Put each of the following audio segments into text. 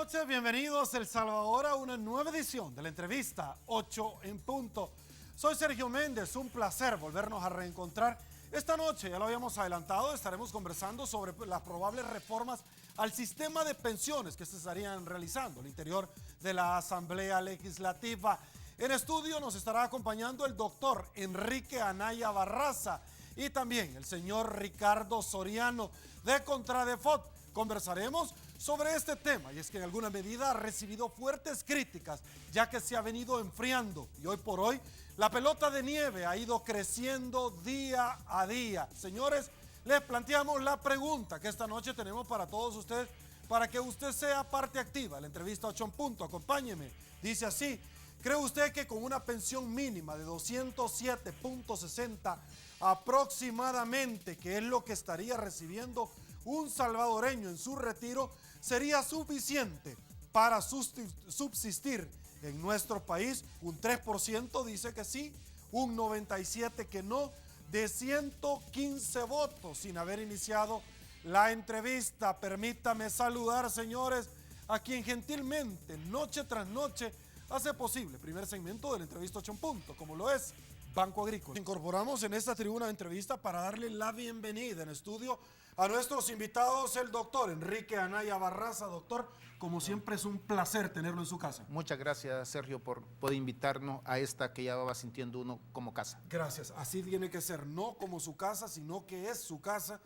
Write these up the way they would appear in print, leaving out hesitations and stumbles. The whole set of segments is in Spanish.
noches, bienvenidos El Salvador a una nueva edición de la entrevista 8 en punto. Soy Sergio Méndez, un placer volvernos a reencontrar. Esta noche, ya lo habíamos adelantado, estaremos conversando sobre las probables reformas al sistema de pensiones que se estarían realizando al interior de la Asamblea Legislativa. En estudio nos estará acompañando el doctor Enrique Anaya Barraza y también el señor Ricardo Soriano de Contradefot. Conversaremos sobre este tema y es que en alguna medida ha recibido fuertes críticas ya que se ha venido enfriando y hoy por hoy la pelota de nieve ha ido creciendo día a día. Señores, les planteamos la pregunta que esta noche tenemos para todos ustedes para que usted sea parte activa de la entrevista 8 en punto. Acompáñeme. Dice así: ¿cree usted que con una pensión mínima de 207.60 aproximadamente, que es lo que estaría recibiendo un salvadoreño en su retiro, sería suficiente para subsistir en nuestro país? Un 3% dice que sí, un 97% que no, de 115 votos sin haber iniciado la entrevista. Permítame saludar, señores, a quien gentilmente, noche tras noche, hace posible el primer segmento de la entrevista 8 en punto, como lo es Banco Agrícola. Incorporamos en esta tribuna de entrevista para darle la bienvenida en estudio a nuestros invitados, el doctor Enrique Anaya Barraza. Doctor, como siempre es un placer tenerlo en su casa. Muchas gracias, Sergio, por invitarnos a esta que ya va sintiendo uno como casa. Gracias, así tiene que ser, no como su casa, sino que es su casa.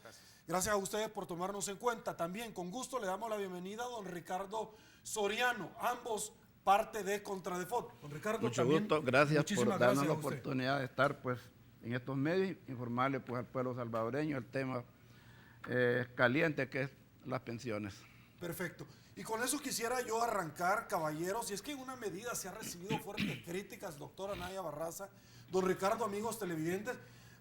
Gracias a ustedes por tomarnos en cuenta. También con gusto le damos la bienvenida a don Ricardo Soriano, ambos parte de Contradefot. Don Ricardo, mucho también, gusto, gracias por darnos la usted oportunidad de estar pues en estos medios, informarle pues al pueblo salvadoreño el tema caliente que es las pensiones. Perfecto. Y con eso quisiera yo arrancar, caballeros, y es que en una medida se ha recibido fuertes críticas, doctor Anaya Barraza, don Ricardo, amigos televidentes,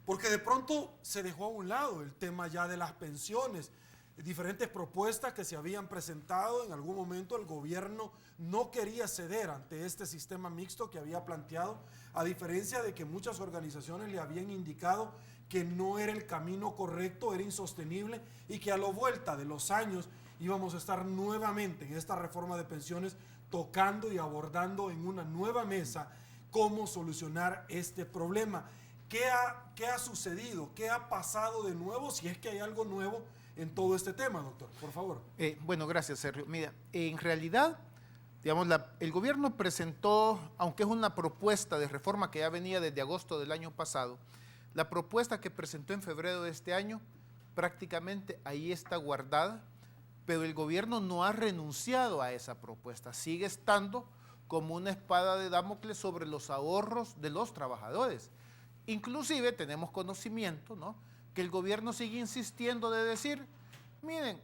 porque de pronto se dejó a un lado el tema ya de las pensiones. Diferentes propuestas que se habían presentado, en algún momento el gobierno no quería ceder ante este sistema mixto que había planteado, a diferencia de que muchas organizaciones le habían indicado que no era el camino correcto, era insostenible y que a la vuelta de los años íbamos a estar nuevamente en esta reforma de pensiones tocando y abordando en una nueva mesa cómo solucionar este problema. ¿Qué ha sucedido? ¿Qué ha pasado de nuevo? Si es que hay algo nuevo en todo este tema, doctor, por favor. Bueno, gracias, Sergio. Mira, en realidad, digamos, el gobierno presentó, aunque es una propuesta de reforma que ya venía desde agosto del año pasado, la propuesta que presentó en febrero de este año prácticamente ahí está guardada, pero el gobierno no ha renunciado a esa propuesta, sigue estando como una espada de Damocles sobre los ahorros de los trabajadores. Inclusive tenemos conocimiento, ¿no?, que el gobierno sigue insistiendo de decir, miren,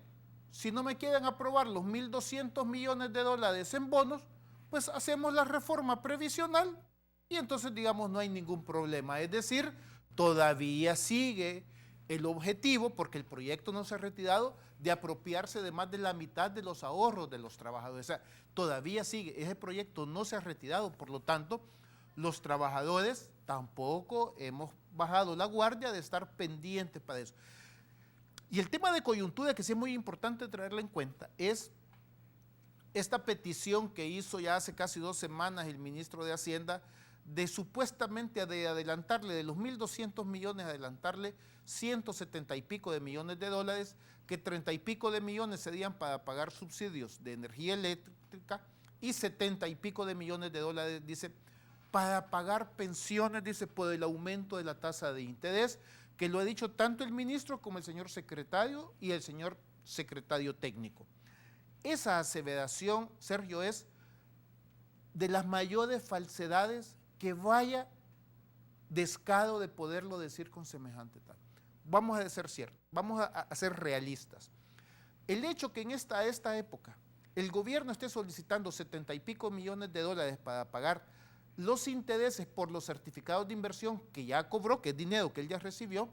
si no me quieren aprobar los 1.200 millones de dólares en bonos, pues hacemos la reforma previsional y entonces, digamos, no hay ningún problema. Es decir, todavía sigue el objetivo, porque el proyecto no se ha retirado, de apropiarse de más de la mitad de los ahorros de los trabajadores. O sea, todavía sigue, ese proyecto no se ha retirado, por lo tanto, los trabajadores tampoco hemos bajado la guardia de estar pendientes para eso. Y el tema de coyuntura, que sí es muy importante traerla en cuenta, es esta petición que hizo ya hace casi 2 semanas el ministro de Hacienda de supuestamente de adelantarle, de los 1.200 millones, adelantarle 170 y pico de millones de dólares, que 30 y pico de millones serían para pagar subsidios de energía eléctrica y 70 y pico de millones de dólares, dice, para pagar pensiones, dice, por el aumento de la tasa de interés, que lo ha dicho tanto el ministro como el señor secretario y el señor secretario técnico. Esa aseveración, Sergio, es de las mayores falsedades que vaya descaro de poderlo decir con semejante tal. Vamos a ser ciertos, vamos a ser realistas. El hecho que en esta época el gobierno esté solicitando 70 y pico millones de dólares para pagar los intereses por los certificados de inversión que ya cobró, que es dinero que él ya recibió,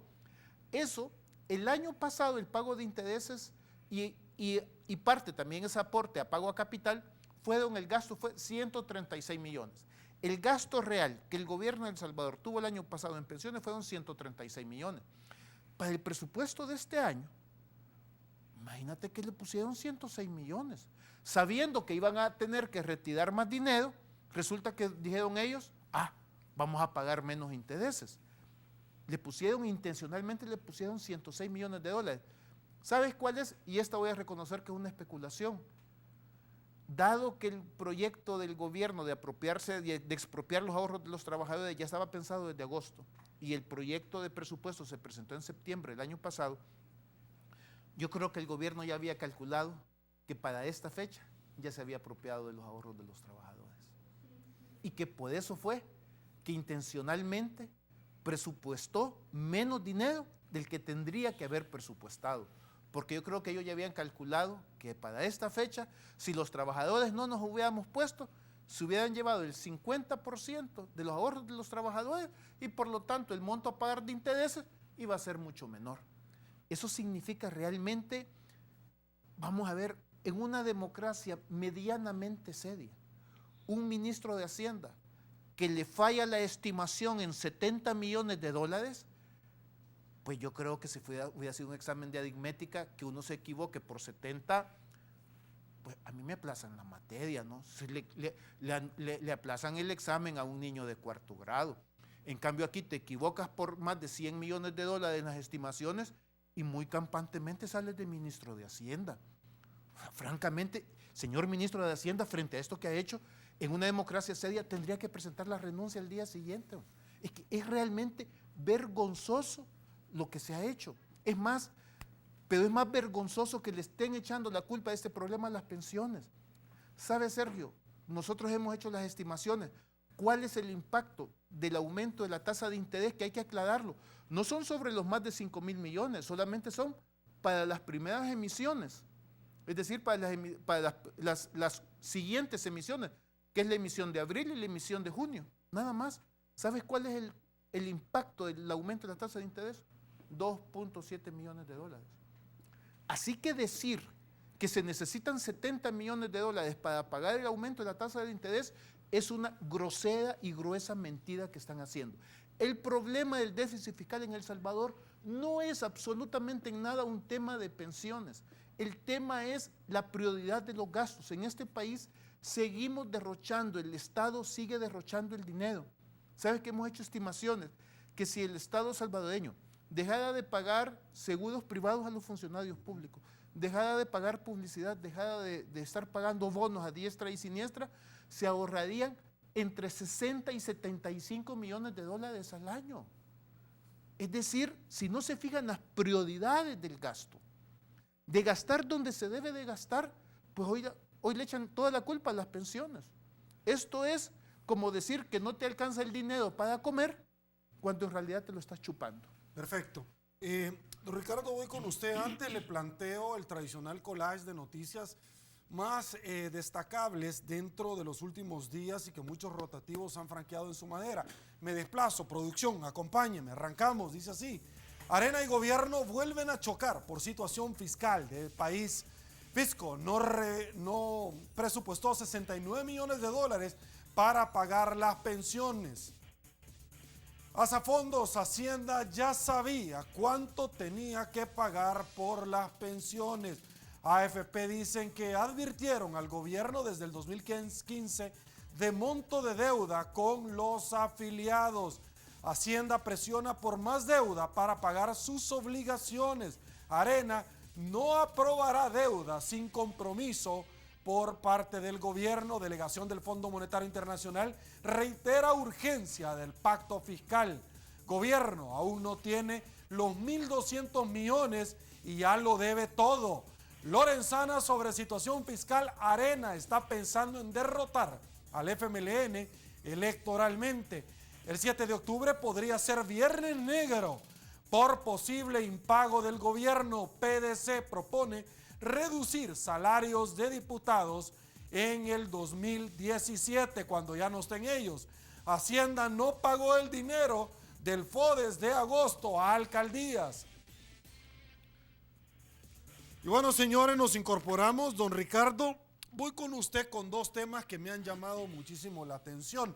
eso, el año pasado el pago de intereses y parte también ese aporte a pago a capital, el gasto fue 136 millones. El gasto real que el gobierno de El Salvador tuvo el año pasado en pensiones fueron 136 millones. Para el presupuesto de este año, Imagínate que le pusieron 106 millones. Sabiendo que iban a tener que retirar más dinero, resulta que dijeron ellos, vamos a pagar menos intereses. Intencionalmente le pusieron 106 millones de dólares. ¿Sabes cuál es? Y esta voy a reconocer que es una especulación. Dado que el proyecto del gobierno de expropiar los ahorros de los trabajadores ya estaba pensado desde agosto y el proyecto de presupuesto se presentó en septiembre del año pasado, yo creo que el gobierno ya había calculado que para esta fecha ya se había apropiado de los ahorros de los trabajadores. Y que por eso fue que intencionalmente presupuestó menos dinero del que tendría que haber presupuestado. Porque yo creo que ellos ya habían calculado que para esta fecha, si los trabajadores no nos hubiéramos puesto, se hubieran llevado el 50% de los ahorros de los trabajadores y por lo tanto el monto a pagar de intereses iba a ser mucho menor. Eso significa realmente, vamos a ver, en una democracia medianamente seria, un ministro de Hacienda que le falla la estimación en 70 millones de dólares, pues yo creo que si hubiera sido un examen de aritmética, que uno se equivoque por 70, pues a mí me aplazan la materia, ¿no? Le aplazan el examen a un niño de cuarto grado. En cambio aquí te equivocas por más de 100 millones de dólares en las estimaciones y muy campantemente sales de ministro de Hacienda. Francamente, señor ministro de Hacienda, frente a esto que ha hecho, en una democracia seria tendría que presentar la renuncia el día siguiente. Es que es realmente vergonzoso lo que se ha hecho. Es más, pero es más vergonzoso que le estén echando la culpa de este problema a las pensiones. ¿Sabe, Sergio? Nosotros hemos hecho las estimaciones. ¿Cuál es el impacto del aumento de la tasa de interés? Que hay que aclararlo. No son sobre los más de 5,000 millones, solamente son para las primeras emisiones. Es decir, para las siguientes emisiones, que es la emisión de abril y la emisión de junio. Nada más. ¿Sabes cuál es el impacto del aumento de la tasa de interés? 2.7 millones de dólares. Así que decir que se necesitan 70 millones de dólares para pagar el aumento de la tasa de interés es una grosera y gruesa mentira que están haciendo. El problema del déficit fiscal en El Salvador no es absolutamente en nada un tema de pensiones. El tema es la prioridad de los gastos. En este país seguimos derrochando, el Estado sigue derrochando el dinero. ¿Sabes que hemos hecho estimaciones? Que si el Estado salvadoreño dejara de pagar seguros privados a los funcionarios públicos, dejara de pagar publicidad, dejara de estar pagando bonos a diestra y siniestra, se ahorrarían entre 60 y 75 millones de dólares al año. Es decir, si no se fijan las prioridades del gasto, de gastar donde se debe de gastar, pues hoy le echan toda la culpa a las pensiones. Esto es como decir que no te alcanza el dinero para comer cuando en realidad te lo estás chupando. Perfecto. Don Ricardo, voy con usted. Antes le planteo el tradicional collage de noticias más destacables dentro de los últimos días y que muchos rotativos han franqueado en su madera. Me desplazo, producción, acompáñenme, arrancamos, dice así. Arena y gobierno vuelven a chocar por situación fiscal del país. Fisco no presupuestó 69 millones de dólares para pagar las pensiones. Azafondos, Hacienda ya sabía cuánto tenía que pagar por las pensiones. AFP dicen que advirtieron al gobierno desde el 2015 de monto de deuda con los afiliados. Hacienda presiona por más deuda para pagar sus obligaciones. Arena no aprobará deuda sin compromiso por parte del gobierno. Delegación del Fondo Monetario Internacional reitera urgencia del pacto fiscal. Gobierno aún no tiene los 1.200 millones y ya lo debe todo. Lorenzana sobre situación fiscal. Arena está pensando en derrotar al FMLN electoralmente. El 7 de octubre podría ser viernes negro por posible impago del gobierno. PDC propone reducir salarios de diputados en el 2017, cuando ya no estén ellos. Hacienda no pagó el dinero del FODES de agosto a alcaldías. Y bueno, señores, nos incorporamos. Don Ricardo, voy con usted con dos temas que me han llamado muchísimo la atención.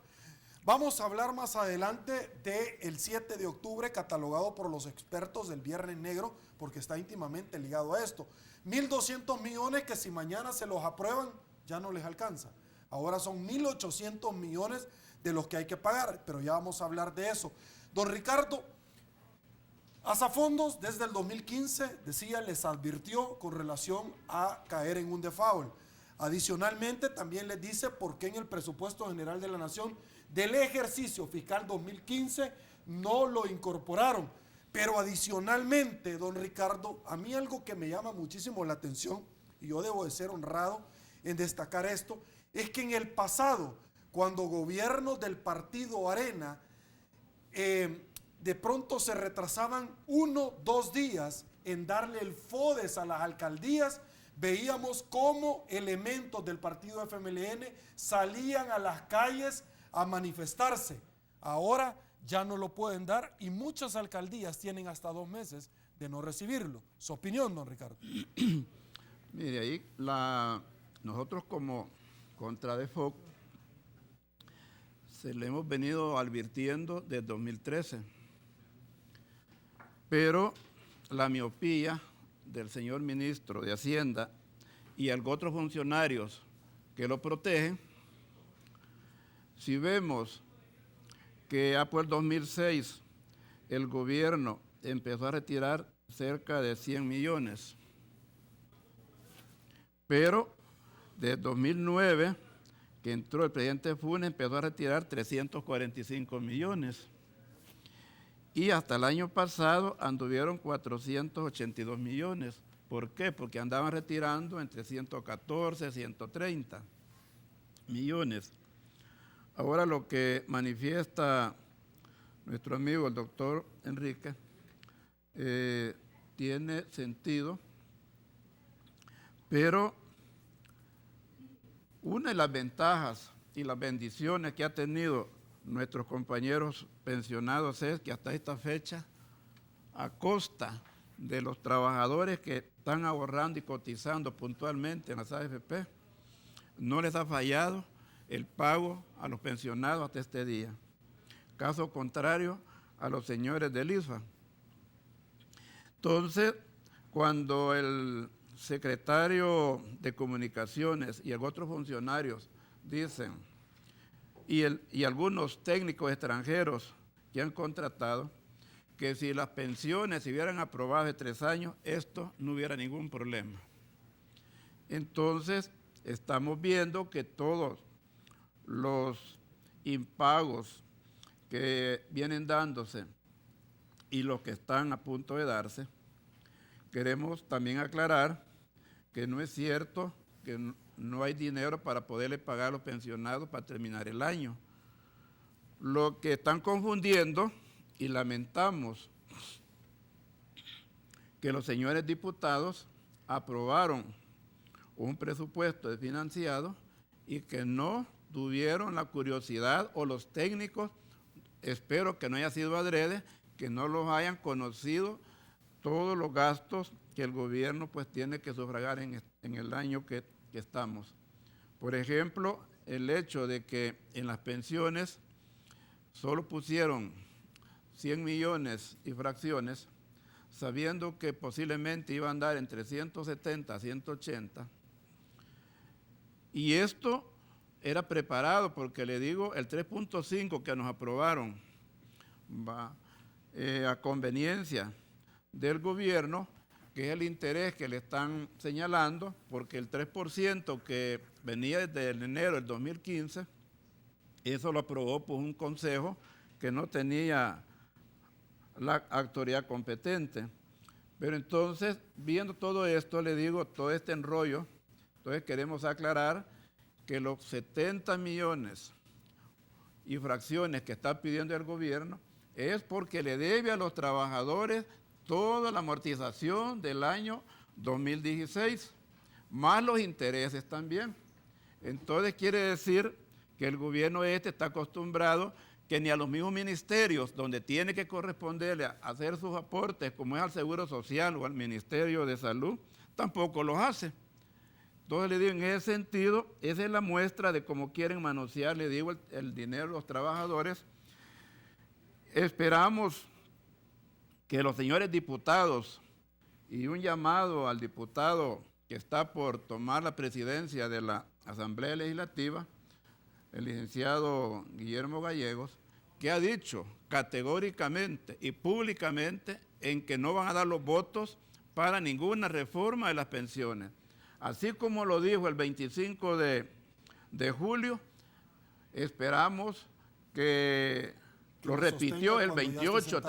Vamos a hablar más adelante del 7 de octubre, catalogado por los expertos del Viernes Negro, porque está íntimamente ligado a esto. 1.200 millones que si mañana se los aprueban, ya no les alcanza. Ahora son 1.800 millones de los que hay que pagar, pero ya vamos a hablar de eso. Don Ricardo, Asafondos desde el 2015, decía, les advirtió con relación a caer en un default. Adicionalmente, también les dice por qué en el presupuesto general de la Nación del ejercicio fiscal 2015 no lo incorporaron. Pero adicionalmente, don Ricardo, a mí algo que me llama muchísimo la atención, y yo debo de ser honrado en destacar esto, es que en el pasado, cuando gobiernos del partido Arena de pronto se retrasaban 1 o 2 días en darle el FODES a las alcaldías, veíamos cómo elementos del partido FMLN salían a las calles a manifestarse. Ahora ya no lo pueden dar y muchas alcaldías tienen hasta 2 meses de no recibirlo. Su opinión, don Ricardo. Mire, ahí nosotros como Contradefoc se le hemos venido advirtiendo desde 2013, pero la miopía del señor ministro de Hacienda y algunos otros funcionarios que lo protegen, si vemos que ya por el 2006 el gobierno empezó a retirar cerca de 100 millones, pero desde 2009 que entró el presidente Funes empezó a retirar 345 millones y hasta el año pasado anduvieron 482 millones. ¿Por qué? Porque andaban retirando entre 114 y 130 millones. Ahora lo que manifiesta nuestro amigo el doctor Enrique tiene sentido, pero una de las ventajas y las bendiciones que ha tenido nuestros compañeros pensionados es que hasta esta fecha, a costa de los trabajadores que están ahorrando y cotizando puntualmente en las AFP, no les ha fallado el pago a los pensionados hasta este día. Caso contrario a los señores del ISFA. Entonces, cuando el secretario de Comunicaciones y otros funcionarios dicen, y algunos técnicos extranjeros que han contratado, que si las pensiones se hubieran aprobado de 3 años, esto no hubiera ningún problema. Entonces, estamos viendo que todos los impagos que vienen dándose y los que están a punto de darse, queremos también aclarar que no es cierto que no hay dinero para poderle pagar a los pensionados para terminar el año. Lo que están confundiendo, y lamentamos que los señores diputados aprobaron un presupuesto desfinanciado y que no tuvieron la curiosidad, o los técnicos, espero que no haya sido adrede, que no los hayan conocido todos los gastos que el gobierno pues tiene que sufragar en el año que estamos. Por ejemplo, el hecho de que en las pensiones solo pusieron 100 millones y fracciones, sabiendo que posiblemente iban a andar entre 170 a 180. Y esto era preparado porque, le digo, el 3.5 que nos aprobaron va a conveniencia del gobierno, que es el interés que le están señalando, porque el 3% que venía desde enero del 2015, eso lo aprobó por un consejo que no tenía la autoridad competente. Pero entonces, viendo todo esto, le digo, todo este enrollo, entonces queremos aclarar que los 70 millones y fracciones que está pidiendo el gobierno es porque le debe a los trabajadores toda la amortización del año 2016, más los intereses también. Entonces quiere decir que el gobierno está acostumbrado que ni a los mismos ministerios, donde tiene que corresponderle a hacer sus aportes, como es al Seguro Social o al Ministerio de Salud, tampoco los hace. Entonces le digo, en ese sentido, esa es la muestra de cómo quieren manosear, le digo, el dinero de los trabajadores. Esperamos que los señores diputados, y un llamado al diputado que está por tomar la presidencia de la Asamblea Legislativa, el licenciado Guillermo Gallegos, que ha dicho categóricamente y públicamente en que no van a dar los votos para ninguna reforma de las pensiones. Así como lo dijo el 25 de julio, esperamos que lo repitió el 28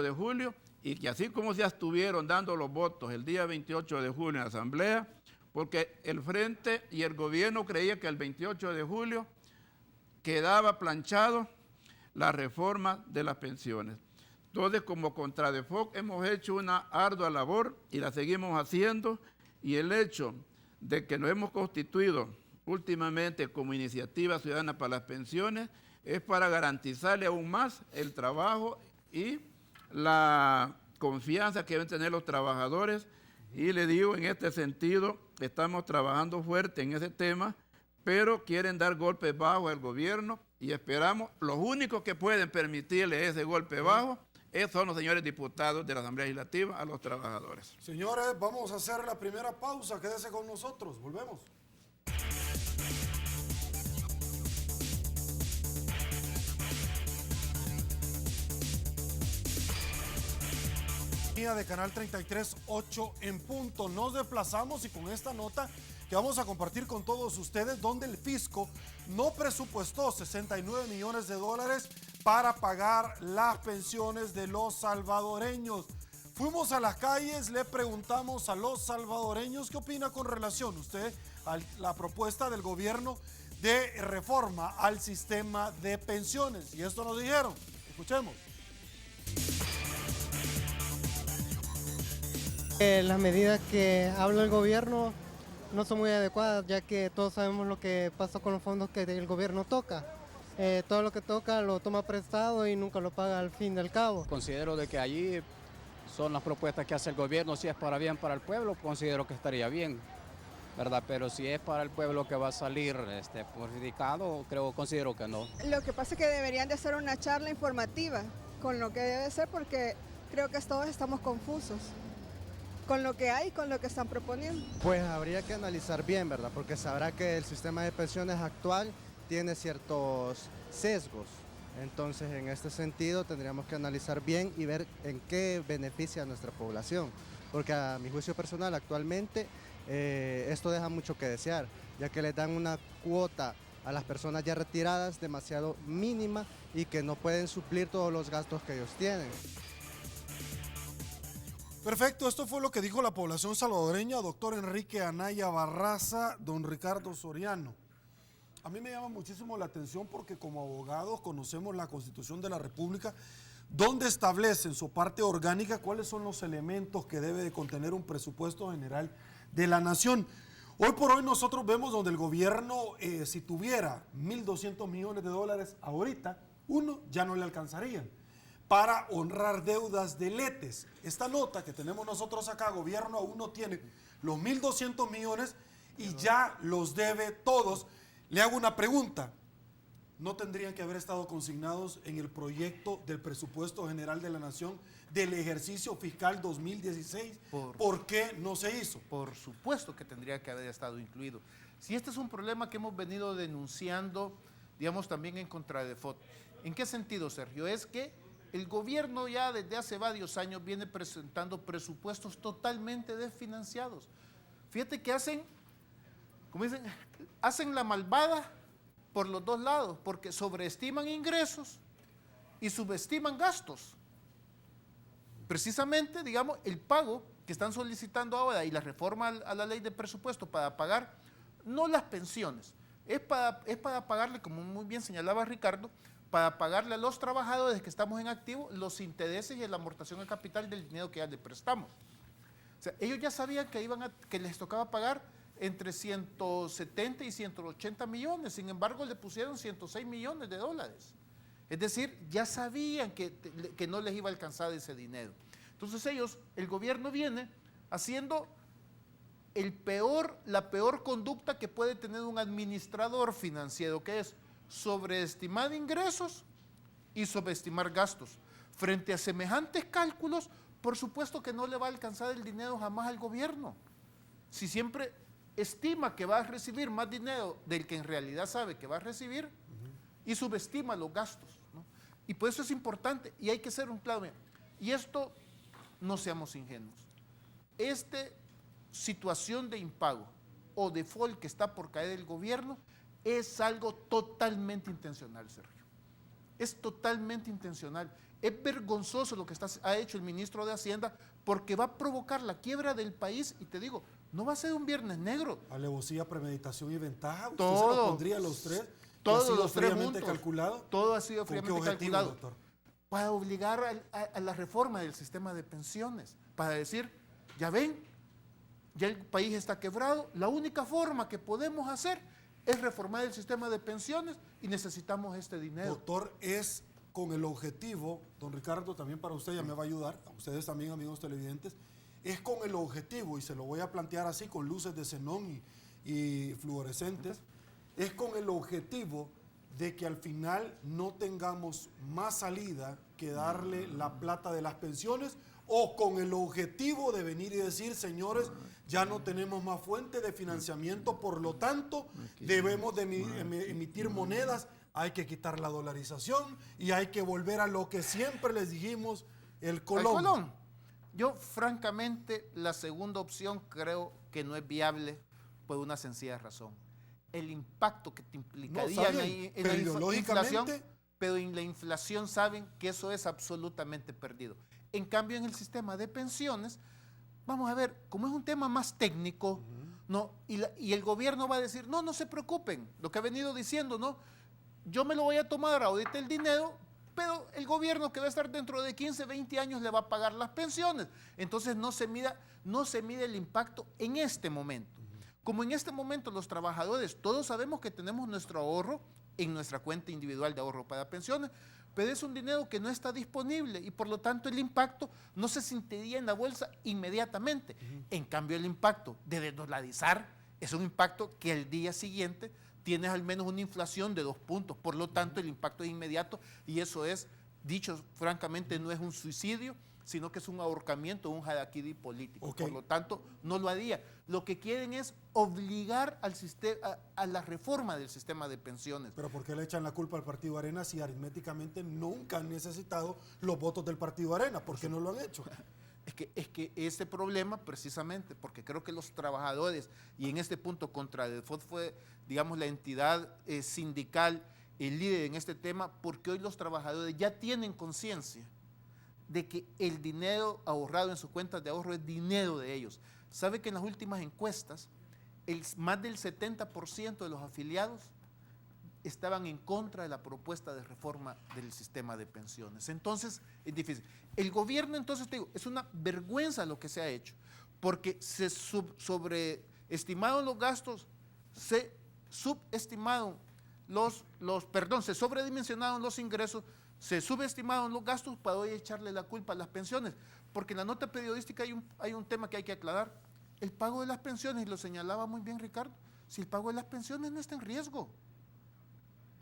de julio, y que así como ya estuvieron dando los votos el día 28 de julio en la Asamblea, porque el Frente y el gobierno creían que el 28 de julio quedaba planchado la reforma de las pensiones. Entonces, como Contradefoc hemos hecho una ardua labor y la seguimos haciendo, y el hecho de que nos hemos constituido últimamente como Iniciativa Ciudadana para las Pensiones es para garantizarle aún más el trabajo y la confianza que deben tener los trabajadores. Y le digo, en este sentido, estamos trabajando fuerte en ese tema, pero quieren dar golpes bajos al gobierno y esperamos, los únicos que pueden permitirle ese golpe bajo son los señores diputados de la Asamblea Legislativa a los trabajadores. Señores, vamos a hacer la primera pausa, quédese con nosotros, volvemos. De Canal 33, 8 en punto. Nos desplazamos y con esta nota que vamos a compartir con todos ustedes, donde el fisco no presupuestó 69 millones de dólares para pagar las pensiones de los salvadoreños. Fuimos a las calles, le preguntamos a los salvadoreños qué opina con relación usted a la propuesta del gobierno de reforma al sistema de pensiones. Y esto nos dijeron. Escuchemos. Las medidas que habla el gobierno no son muy adecuadas, ya que todos sabemos lo que pasa con los fondos que el gobierno toca. Todo lo que toca lo toma prestado y nunca lo paga al fin del cabo. Considero de que allí son las propuestas que hace el gobierno. Si es para bien para el pueblo, considero que estaría bien, ¿verdad? Pero si es para el pueblo que va a salir perjudicado, considero que no. Lo que pasa es que deberían de hacer una charla informativa con lo que debe ser, porque creo que todos estamos confusos con lo que hay y con lo que están proponiendo. Pues habría que analizar bien, ¿verdad? Porque sabrá que el sistema de pensiones actual tiene ciertos sesgos. Entonces, en este sentido, tendríamos que analizar bien y ver en qué beneficia a nuestra población. Porque a mi juicio personal, actualmente, esto deja mucho que desear, ya que le dan una cuota a las personas ya retiradas demasiado mínima y que no pueden suplir todos los gastos que ellos tienen. Perfecto, esto fue lo que dijo la población salvadoreña, doctor Enrique Anaya Barraza, don Ricardo Soriano. A mí me llama muchísimo la atención porque como abogados conocemos la Constitución de la República, donde establece en su parte orgánica cuáles son los elementos que debe de contener un presupuesto general de la nación. Hoy por hoy nosotros vemos donde el gobierno, si tuviera 1.200 millones de dólares ahorita, uno ya no le alcanzarían para honrar deudas de letes. Esta nota que tenemos nosotros acá, gobierno aún no tiene los 1.200 millones y ya los debe todos. Le hago una pregunta. ¿No tendrían que haber estado consignados en el proyecto del presupuesto general de la nación del ejercicio fiscal 2016? ¿Por qué no se hizo? Por supuesto que tendría que haber estado incluido. Si este es un problema que hemos venido denunciando, digamos, también en Contradefoc. ¿En qué sentido, Sergio? Es que el gobierno ya desde hace varios años viene presentando presupuestos totalmente desfinanciados. Fíjate que hacen, como dicen, hacen la malvada por los dos lados, porque sobreestiman ingresos y subestiman gastos. Precisamente, digamos, el pago que están solicitando ahora y la reforma a la ley de presupuesto para pagar, no las pensiones, es para pagarle, como muy bien señalaba Ricardo, para pagarle a los trabajadores que estamos en activo los intereses y la amortación al capital del dinero que ya le prestamos. O sea, ellos ya sabían que les tocaba pagar entre 170 y 180 millones, sin embargo le pusieron 106 millones de dólares. Es decir, ya sabían que no les iba a alcanzar ese dinero. Entonces el gobierno viene haciendo la peor conducta que puede tener un administrador financiero, que es sobreestimar ingresos y subestimar gastos. Frente a semejantes cálculos, por supuesto que no le va a alcanzar el dinero jamás al gobierno. Si siempre estima que va a recibir más dinero del que en realidad sabe que va a recibir y subestima los gastos, ¿no? Y por eso es importante y hay que hacer un plan. Y esto, no seamos ingenuos. Esta situación de impago o default que está por caer el gobierno es algo totalmente intencional, Sergio. Es totalmente intencional. Es vergonzoso lo que ha hecho el ministro de Hacienda porque va a provocar la quiebra del país y te digo, no va a ser un viernes negro. Alevosía, premeditación y ventaja. ¿Usted Todo, se lo pondría a los tres? todos los tres fríamente juntos, calculado? todo ha sido ¿Con qué fríamente objetivo, calculado. doctor? Para obligar a la reforma del sistema de pensiones, para decir, ya ven, ya el país está quebrado, la única forma que podemos hacer es reformar el sistema de pensiones y necesitamos este dinero. Doctor, es con el objetivo, don Ricardo, también para usted, ya me va a ayudar, a ustedes también, amigos televidentes, es con el objetivo, y se lo voy a plantear así, con luces de xenón y fluorescentes, es con el objetivo de que al final no tengamos más salida que darle la plata de las pensiones, o con el objetivo de venir y decir, señores, ya no tenemos más fuente de financiamiento, por lo tanto, debemos de emitir monedas, hay que quitar la dolarización y hay que volver a lo que siempre les dijimos, el colón. El colón. Yo, francamente, la segunda opción creo que no es viable por una sencilla razón. El impacto que te implicaría en la inflación, pero en la inflación saben que eso es absolutamente perdido. En cambio, en el sistema de pensiones, vamos a ver, como es un tema más técnico, ¿no? Y el gobierno va a decir, no, no se preocupen, lo que ha venido diciendo, ¿no? Yo me lo voy a tomar ahorita el dinero, pero el gobierno que va a estar dentro de 15, 20 años le va a pagar las pensiones. Entonces no se mide el impacto en este momento. Como en este momento los trabajadores, todos sabemos que tenemos nuestro ahorro en nuestra cuenta individual de ahorro para pensiones, pero es un dinero que no está disponible y por lo tanto el impacto no se sentiría en la bolsa inmediatamente. En cambio el impacto de desdolarizar es un impacto que al día siguiente tienes al menos una inflación de 2 puntos, por lo tanto el impacto es inmediato y eso es, dicho francamente, no es un suicidio, sino que es un ahorcamiento, un harakiri político. Okay. Por lo tanto, no lo haría. Lo que quieren es obligar al sistema, a la reforma del sistema de pensiones. Pero ¿por qué le echan la culpa al Partido Arena si aritméticamente nunca han necesitado los votos del Partido Arena? ¿Por qué no lo han hecho? Es que este problema, precisamente, porque creo que los trabajadores, y en este punto Contradefoc fue, digamos, la entidad sindical, el líder en este tema, porque hoy los trabajadores ya tienen conciencia de que el dinero ahorrado en sus cuentas de ahorro es dinero de ellos. ¿Sabe que en las últimas encuestas, más del 70% de los afiliados estaban en contra de la propuesta de reforma del sistema de pensiones? Entonces, es difícil. El gobierno, entonces, te digo, es una vergüenza lo que se ha hecho, porque se sobreestimaron los gastos, se sobredimensionaron los ingresos, se subestimaron los gastos para hoy echarle la culpa a las pensiones, porque en la nota periodística hay un tema que hay que aclarar. El pago de las pensiones, y lo señalaba muy bien Ricardo, si el pago de las pensiones no está en riesgo.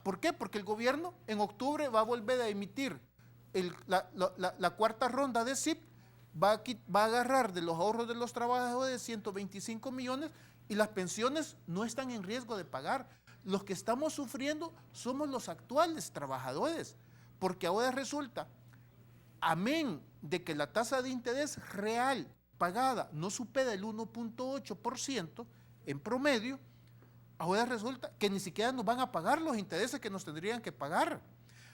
¿Por qué? Porque el gobierno en octubre va a volver a emitir la cuarta ronda de SIP, va a agarrar de los ahorros de los trabajadores 125 millones y las pensiones no están en riesgo de pagar. Los que estamos sufriendo somos los actuales trabajadores, porque ahora resulta, amén de que la tasa de interés real pagada no supera el 1.8% en promedio, ahora resulta que ni siquiera nos van a pagar los intereses que nos tendrían que pagar.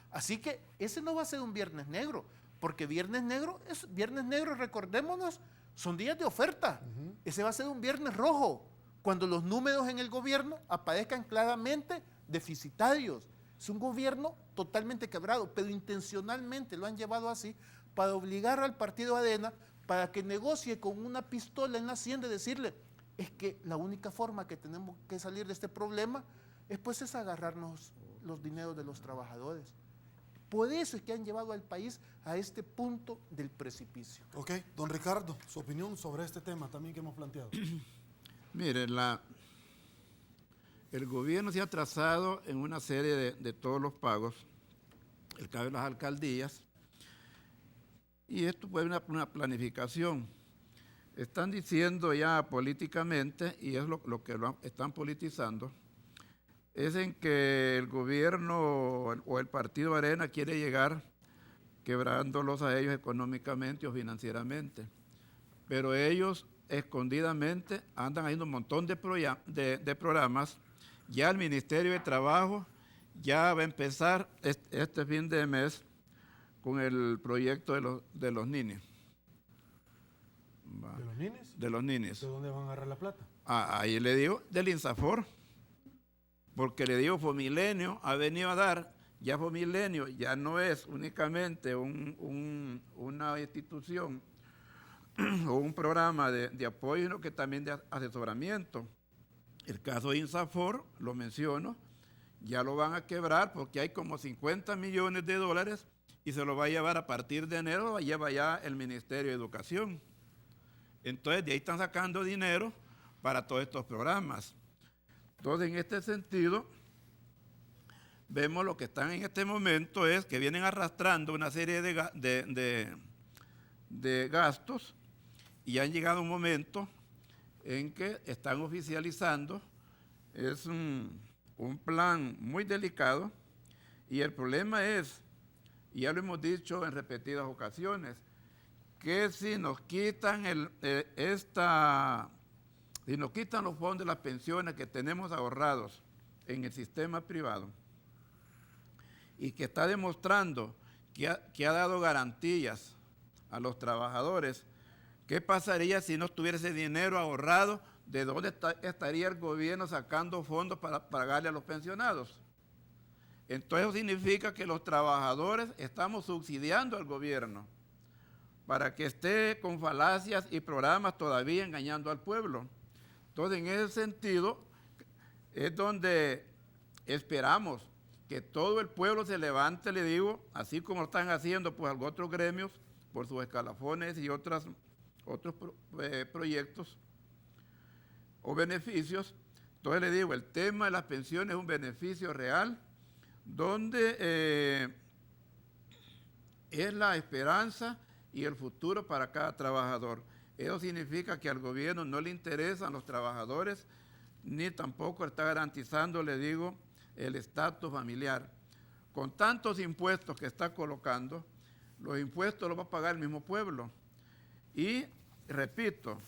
Así que ese no va a ser un viernes negro, porque viernes negro, recordémonos, son días de oferta. Ese va a ser un viernes rojo, cuando los números en el gobierno aparezcan claramente deficitarios. Es un gobierno totalmente quebrado, pero intencionalmente lo han llevado así para obligar al partido Arena para que negocie con una pistola en la hacienda y decirle, es que la única forma que tenemos que salir de este problema es agarrarnos los dineros de los trabajadores. Por eso es que han llevado al país a este punto del precipicio. Ok, don Ricardo, su opinión sobre este tema también que hemos planteado. Mire, el gobierno se ha trazado en una serie de todos los pagos, el caso de las alcaldías, y esto fue una planificación. Están diciendo ya políticamente, y es lo que están politizando, es en que el gobierno o el partido Arena quiere llegar quebrándolos a ellos económicamente o financieramente. Pero ellos escondidamente andan haciendo un montón de programas. Ya el Ministerio de Trabajo ya va a empezar este fin de mes con el proyecto de los ninis. ¿De los ninis? De los ninis. ¿De dónde van a agarrar la plata? Ahí le digo, del INSAFOR. Porque le digo, Fomilenio ha venido a dar, ya Fomilenio ya no es únicamente una institución o un programa de apoyo, sino que también de asesoramiento. El caso de INSAFOR, lo menciono, ya lo van a quebrar porque hay como 50 millones de dólares y se lo va a llevar a partir de enero, lo lleva ya el Ministerio de Educación. Entonces, de ahí están sacando dinero para todos estos programas. Entonces, en este sentido, vemos lo que están en este momento es que vienen arrastrando una serie de gastos y han llegado un momento en que están oficializando. Es un plan muy delicado y el problema es, y ya lo hemos dicho en repetidas ocasiones, que si nos quitan si nos quitan los fondos de las pensiones que tenemos ahorrados en el sistema privado y que está demostrando que ha dado garantías a los trabajadores, ¿qué pasaría si no tuviera ese dinero ahorrado? ¿De dónde estaría el gobierno sacando fondos para pagarle a los pensionados? Entonces eso significa que los trabajadores estamos subsidiando al gobierno para que esté con falacias y programas todavía engañando al pueblo. Entonces, en ese sentido, es donde esperamos que todo el pueblo se levante, le digo, así como lo están haciendo pues otros gremios, por sus escalafones y otros proyectos o beneficios. Entonces le digo, el tema de las pensiones es un beneficio real, donde es la esperanza y el futuro para cada trabajador. Eso significa que al gobierno no le interesan los trabajadores, ni tampoco está garantizando, le digo, el estatus familiar. Con tantos impuestos que está colocando, los impuestos los va a pagar el mismo pueblo. Y, repito,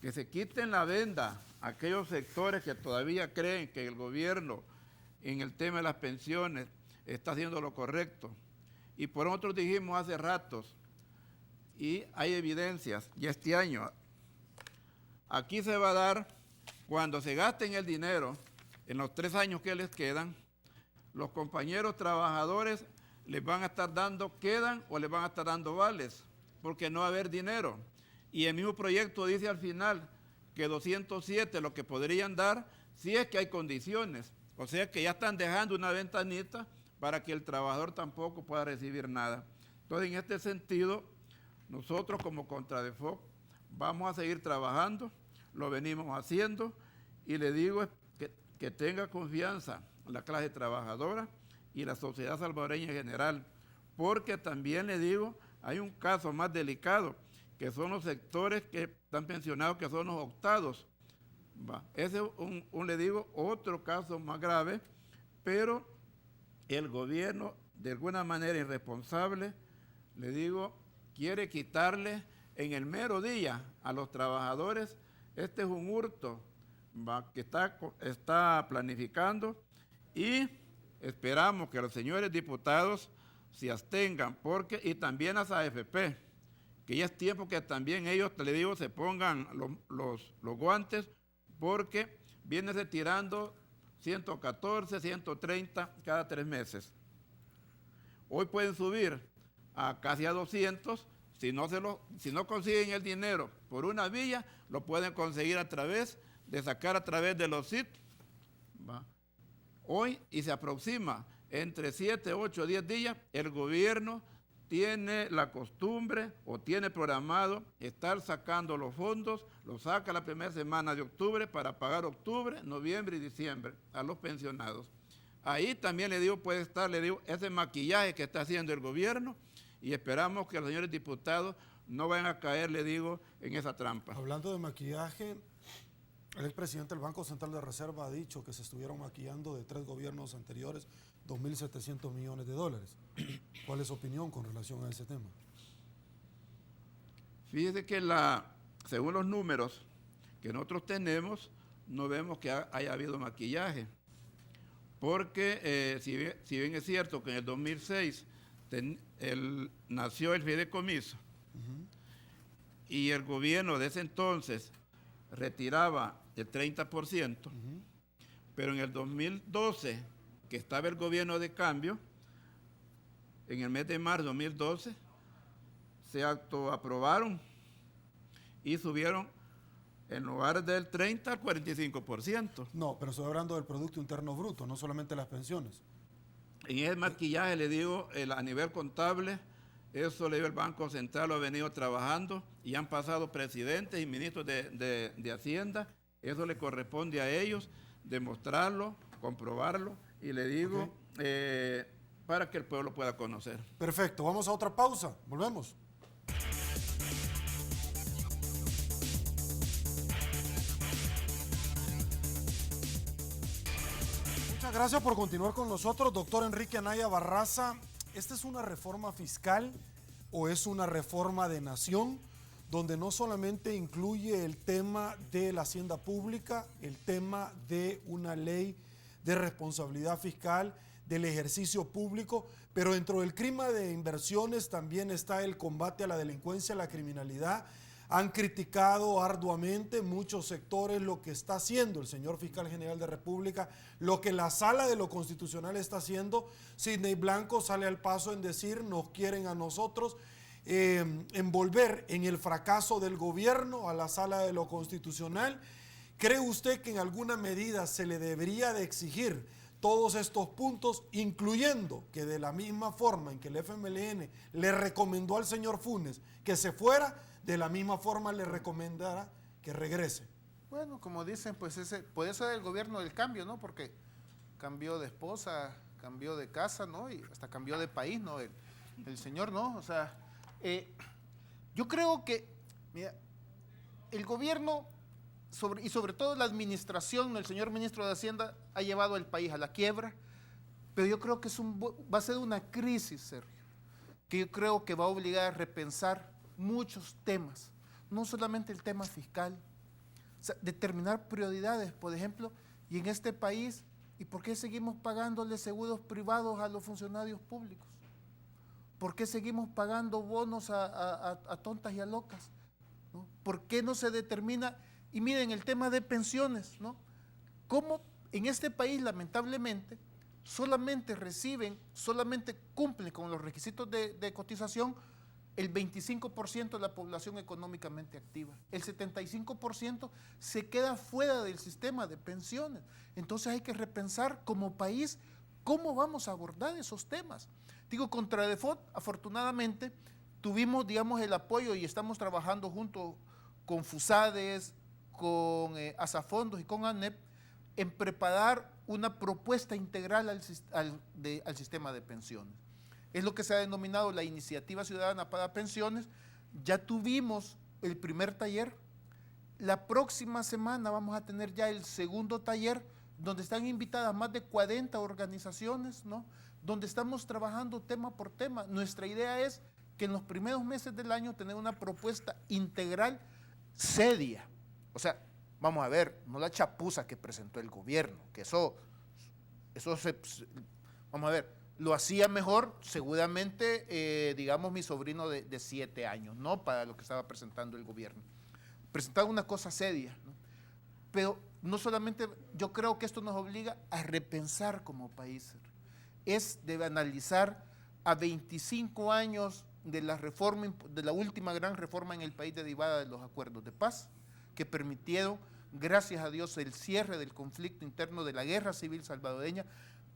que se quiten la venda a aquellos sectores que todavía creen que el gobierno en el tema de las pensiones está haciendo lo correcto. Y por otro dijimos hace ratos, y hay evidencias, y este año, aquí se va a dar, cuando se gasten el dinero, en los 3 años que les quedan, los compañeros trabajadores les van a estar dando, quedan o les van a estar dando vales, porque no va a haber dinero. Y el mismo proyecto dice al final que 207 lo que podrían dar si es que hay condiciones. O sea que ya están dejando una ventanita para que el trabajador tampoco pueda recibir nada. Entonces, en este sentido, nosotros como Contradefoc vamos a seguir trabajando, lo venimos haciendo, y le digo que tenga confianza la clase trabajadora y la sociedad salvadoreña en general, porque también le digo, hay un caso más delicado, que son los sectores que están pensionados, que son los optados. Ese es le digo, otro caso más grave, pero el gobierno, de alguna manera irresponsable, le digo, quiere quitarle en el mero día a los trabajadores. Este es un hurto que está planificando, y esperamos que los señores diputados se abstengan, y también las AFP, que ya es tiempo que también ellos, le digo, se pongan los guantes, porque viene retirando 114, 130 cada 3 meses. Hoy pueden subir a casi a 200, si no consiguen el dinero por una vía, lo pueden conseguir sacar a través de los SIT. Hoy, y se aproxima entre 7, 8, 10 días, el gobierno tiene la costumbre o tiene programado estar sacando los fondos, los saca la primera semana de octubre para pagar octubre, noviembre y diciembre a los pensionados. Ahí también le digo, puede estar, le digo, ese maquillaje que está haciendo el gobierno y esperamos que los señores diputados no vayan a caer, le digo, en esa trampa. Hablando de maquillaje, el expresidente del Banco Central de Reserva ha dicho que se estuvieron maquillando de 3 gobiernos anteriores 2.700 millones de dólares. ¿Cuál es su opinión con relación a ese tema? Fíjese que según los números que nosotros tenemos, no vemos que haya habido maquillaje. Porque si bien es cierto que en el 2006 nació el fideicomiso y el gobierno de ese entonces retiraba el 30%, pero en el 2012, que estaba el gobierno de cambio, en el mes de marzo de 2012, se aprobaron y subieron en lugar del 30 al 45%. No, pero estoy hablando del Producto Interno Bruto, no solamente las pensiones. En ese maquillaje, le digo, a nivel contable, eso le digo, el Banco Central lo ha venido trabajando y han pasado presidentes y ministros de Hacienda. Eso le corresponde a ellos demostrarlo, comprobarlo y le digo, para que el pueblo pueda conocer. Perfecto, vamos a otra pausa, volvemos. Muchas gracias por continuar con nosotros, doctor Enrique Anaya Barraza. ¿Esta es una reforma fiscal o es una reforma de nación donde no solamente incluye el tema de la hacienda pública, el tema de una ley de responsabilidad fiscal, del ejercicio público, pero dentro del clima de inversiones también está el combate a la delincuencia, a la criminalidad? Han criticado arduamente muchos sectores lo que está haciendo el señor fiscal general de República, lo que la Sala de lo Constitucional está haciendo. Sidney Blanco sale al paso en decir, nos quieren a nosotros envolver en el fracaso del gobierno a la Sala de lo Constitucional. ¿Cree usted que en alguna medida se le debería de exigir todos estos puntos, incluyendo que de la misma forma en que el FMLN le recomendó al señor Funes que se fuera, de la misma forma le recomendará que regrese? Bueno, como dicen, pues puede ser el gobierno del cambio, ¿no? Porque cambió de esposa, cambió de casa, ¿no? Y hasta cambió de país, ¿no? El señor, ¿no? O sea, yo creo que, mira, el gobierno, y sobre todo la administración, el señor ministro de Hacienda, ha llevado al país a la quiebra, pero yo creo que va a ser una crisis, Sergio, que yo creo que va a obligar a repensar muchos temas, no solamente el tema fiscal, o sea, determinar prioridades, por ejemplo, y en este país, ¿y por qué seguimos pagándole seguros privados a los funcionarios públicos? ¿Por qué seguimos pagando bonos a tontas y a locas? ¿No? ¿Por qué no se determina? Y miren, el tema de pensiones, ¿no? Cómo en este país, lamentablemente, solamente cumplen con los requisitos de cotización el 25% de la población económicamente activa. El 75% se queda fuera del sistema de pensiones. Entonces hay que repensar como país cómo vamos a abordar esos temas. Digo, contra Defot, afortunadamente, tuvimos, digamos, el apoyo y estamos trabajando junto con FUSADES, con Asafondos y con ANEP en preparar una propuesta integral al sistema de pensiones. Es lo que se ha denominado la Iniciativa Ciudadana para Pensiones. Ya tuvimos el primer taller. La próxima semana vamos a tener ya el segundo taller, donde están invitadas más de 40 organizaciones, ¿no? Donde estamos trabajando tema por tema. Nuestra idea es que en los primeros meses del año tener una propuesta integral seria. O sea, vamos a ver, no la chapuza que presentó el gobierno, que vamos a ver, lo hacía mejor seguramente, digamos, mi sobrino de 7 años, no para lo que estaba presentando el gobierno. Presentaba una cosa seria, ¿no? Pero no solamente, yo creo que esto nos obliga a repensar como país, debe analizar a 25 años de la última gran reforma en el país derivada de los acuerdos de paz, que permitieron, gracias a Dios, el cierre del conflicto interno de la guerra civil salvadoreña.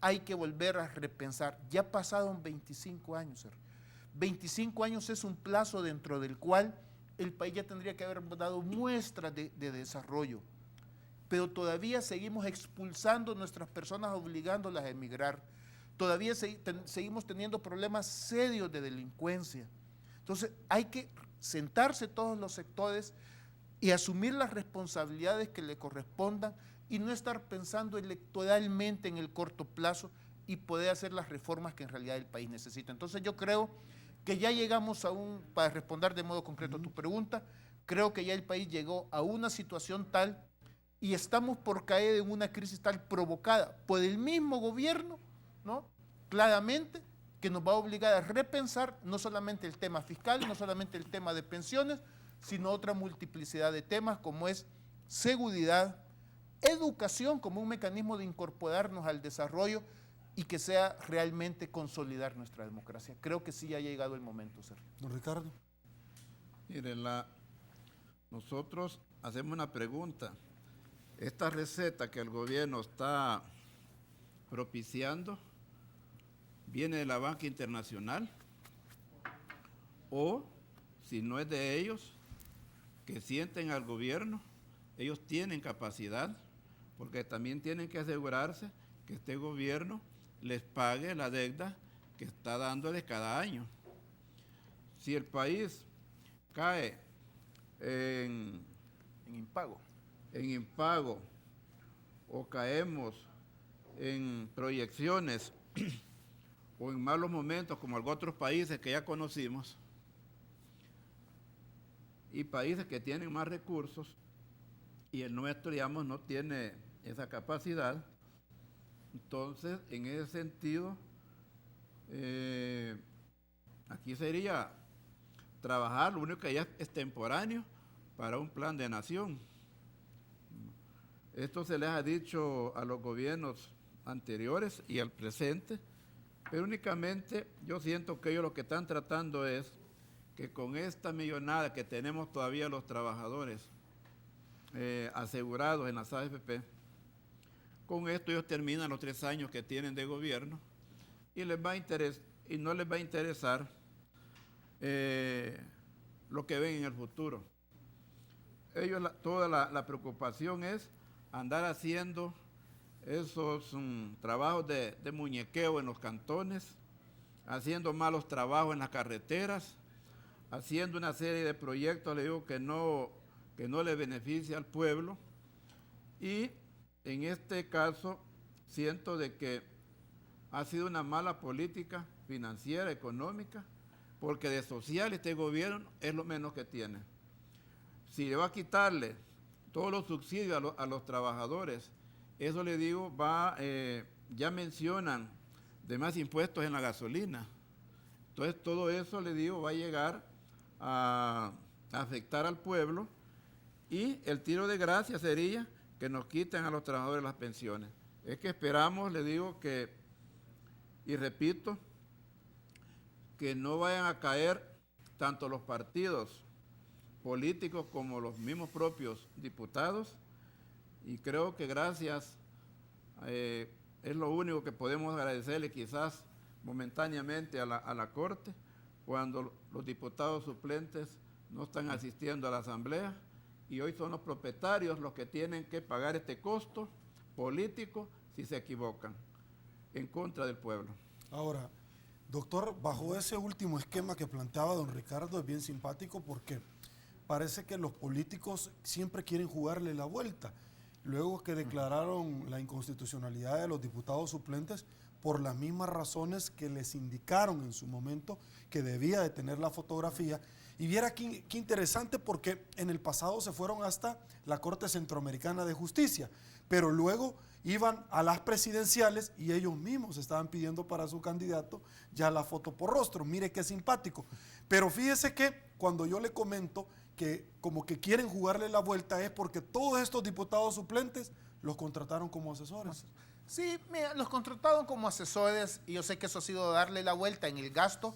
Hay que volver a repensar. Ya pasaron 25 años, 25 años es un plazo dentro del cual el país ya tendría que haber dado muestras de desarrollo, pero todavía seguimos expulsando a nuestras personas, obligándolas a emigrar. Todavía seguimos teniendo problemas serios de delincuencia. Entonces hay que sentarse todos los sectores y asumir las responsabilidades que le correspondan y no estar pensando electoralmente en el corto plazo y poder hacer las reformas que en realidad el país necesita. Entonces yo creo que ya llegamos para responder de modo concreto a tu pregunta, creo que ya el país llegó a una situación tal y estamos por caer en una crisis tal provocada por el mismo gobierno, ¿no? Claramente, que nos va a obligar a repensar no solamente el tema fiscal, no solamente el tema de pensiones, sino otra multiplicidad de temas como es seguridad, educación como un mecanismo de incorporarnos al desarrollo y que sea realmente consolidar nuestra democracia. Creo que sí ha llegado el momento, Sergio. Don Ricardo. Mire, nosotros hacemos una pregunta. Esta receta que el gobierno está propiciando, ¿viene de la banca internacional? O, si no es de ellos, que sienten al gobierno, ellos tienen capacidad, porque también tienen que asegurarse que este gobierno les pague la deuda que está dándoles cada año. Si el país cae en impago o caemos en proyecciones o en malos momentos como algunos otros países que ya conocimos y países que tienen más recursos y el nuestro, digamos, no tiene esa capacidad, entonces en ese sentido aquí sería trabajar, lo único que ya es temporáneo para un plan de nación. Esto se les ha dicho a los gobiernos anteriores y al presente, pero únicamente yo siento que ellos lo que están tratando es que con esta millonada que tenemos todavía los trabajadores asegurados en las AFP, con esto ellos terminan los 3 años que tienen de gobierno y no les va a interesar lo que ven en el futuro. Ellos, toda la preocupación es andar haciendo esos trabajos de muñequeo en los cantones, haciendo malos trabajos en las carreteras, haciendo una serie de proyectos, le digo, que no le beneficia al pueblo. Y en este caso siento de que ha sido una mala política financiera, económica, porque de social este gobierno es lo menos que tiene. Si le va a quitarle todos los subsidios a los trabajadores, eso le digo, ya mencionan de más impuestos en la gasolina. Entonces todo eso, le digo, va a llegar a afectar al pueblo y el tiro de gracia sería que nos quiten a los trabajadores las pensiones. Es que esperamos, le digo, y repito, que no vayan a caer tanto los partidos políticos como los mismos propios diputados, y creo que gracias es lo único que podemos agradecerle quizás momentáneamente a la Corte, cuando los diputados suplentes no están asistiendo a la Asamblea y hoy son los propietarios los que tienen que pagar este costo político si se equivocan en contra del pueblo. Ahora, doctor, bajo ese último esquema que planteaba don Ricardo es bien simpático porque parece que los políticos siempre quieren jugarle la vuelta. Luego que declararon la inconstitucionalidad de los diputados suplentes por las mismas razones que les indicaron en su momento que debía de tener la fotografía. Y viera qué interesante, porque en el pasado se fueron hasta la Corte Centroamericana de Justicia, pero luego iban a las presidenciales y ellos mismos estaban pidiendo para su candidato ya la foto por rostro. Mire qué simpático. Pero fíjese que cuando yo le comento que como que quieren jugarle la vuelta es porque todos estos diputados suplentes los contrataron como asesores. Sí, mira, los contrataron como asesores y yo sé que eso ha sido darle la vuelta en el gasto,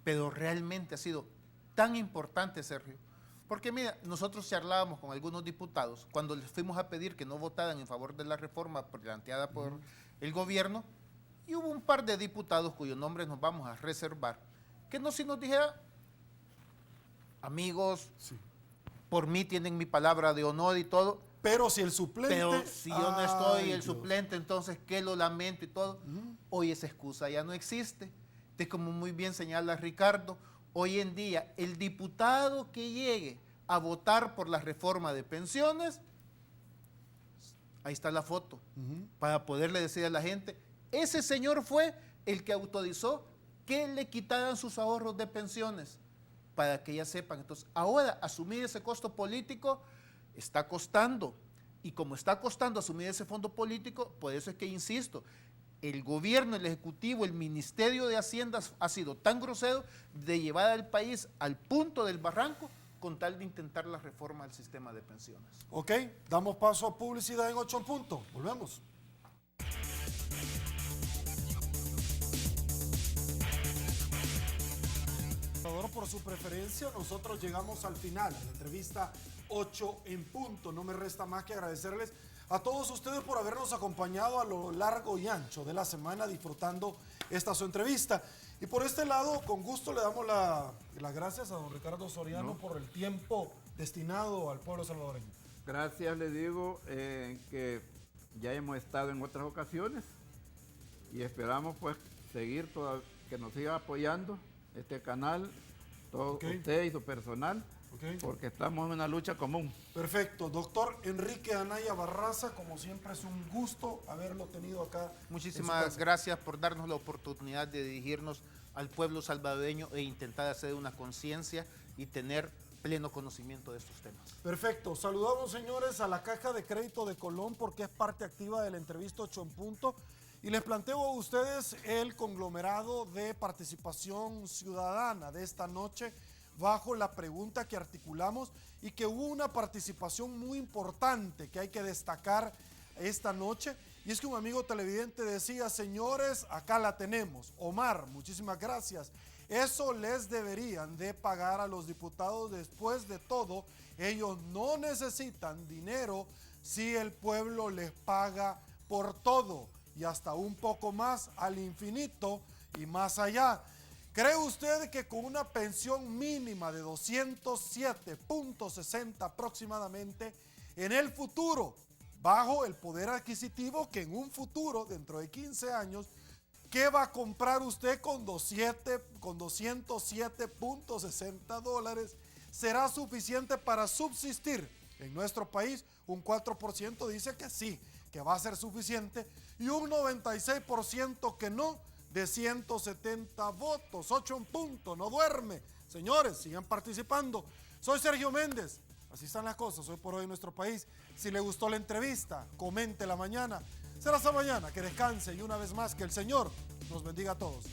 pero realmente ha sido tan importante, Sergio. Porque mira, nosotros charlábamos con algunos diputados cuando les fuimos a pedir que no votaran en favor de la reforma planteada por el gobierno, y hubo un par de diputados cuyos nombres nos vamos a reservar, que no si nos dijera, amigos, por mí tienen mi palabra de honor y todo, Pero si el suplente... pero si yo no estoy, Ay, el Dios. suplente, entonces que lo lamento y todo. Hoy esa excusa ya no existe. Entonces, como muy bien señala Ricardo, hoy en día el diputado que llegue a votar por la reforma de pensiones, ahí está la foto, para poderle decir a la gente, ese señor fue el que autorizó que le quitaran sus ahorros de pensiones, para que ya sepan. Entonces, ahora asumir ese costo político está costando, y como está costando asumir ese fondo político, por eso es que insisto, el gobierno, el ejecutivo, el Ministerio de Hacienda ha sido tan grosero de llevar al país al punto del barranco con tal de intentar la reforma del sistema de pensiones. Ok, damos paso a publicidad en 8 en punto. Volvemos. Por su preferencia, nosotros llegamos al final de la entrevista 8 en punto. No me resta más que agradecerles a todos ustedes por habernos acompañado a lo largo y ancho de la semana disfrutando esta su entrevista. Y por este lado, con gusto le damos las gracias a don Ricardo Soriano por el tiempo destinado al pueblo salvadoreño. Gracias, le digo, que ya hemos estado en otras ocasiones y esperamos pues seguir, que nos siga apoyando este canal, todo usted y su personal, porque estamos en una lucha común. Perfecto. Doctor Enrique Anaya Barraza, como siempre es un gusto haberlo tenido acá. Muchísimas gracias por darnos la oportunidad de dirigirnos al pueblo salvadoreño e intentar hacer una conciencia y tener pleno conocimiento de estos temas. Perfecto. Saludamos, señores, a la Caja de Crédito de Colón porque es parte activa de la entrevista 8 en punto. Y les planteo a ustedes el conglomerado de participación ciudadana de esta noche bajo la pregunta que articulamos y que hubo una participación muy importante que hay que destacar esta noche. Y es que un amigo televidente decía, señores, acá la tenemos. Omar, muchísimas gracias. Eso les deberían de pagar a los diputados. Después de todo, ellos no necesitan dinero si el pueblo les paga por todo y hasta un poco más al infinito y más allá. ¿Cree usted que con una pensión mínima de 207.60 aproximadamente en el futuro, bajo el poder adquisitivo que en un futuro, dentro de 15 años, ¿qué va a comprar usted con 207.60 dólares? ¿Será suficiente para subsistir en nuestro país? Un 4% dice que sí, que va a ser suficiente, y un 96% que no, de 170 votos. 8 en punto, no duerme. Señores, sigan participando. Soy Sergio Méndez. Así están las cosas hoy por hoy en nuestro país. Si le gustó la entrevista, comente la mañana. Será hasta mañana, que descanse y una vez más que el Señor nos bendiga a todos.